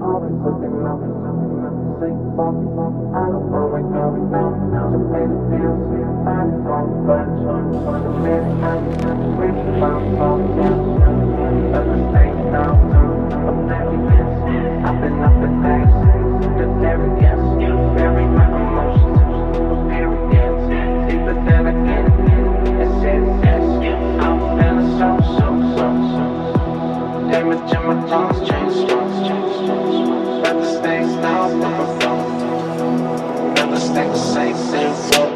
always looking up, sing for me. I don't know where going now. To pay the bills, I don't budge. The minute I reach about all down. Other states now, oblivious. I've been up in days, delirious. Bury my emotions, experience. Deeper than I can, it's yes. I'm feeling so. Damage in my lungs, change. But the stays now, never stay the same.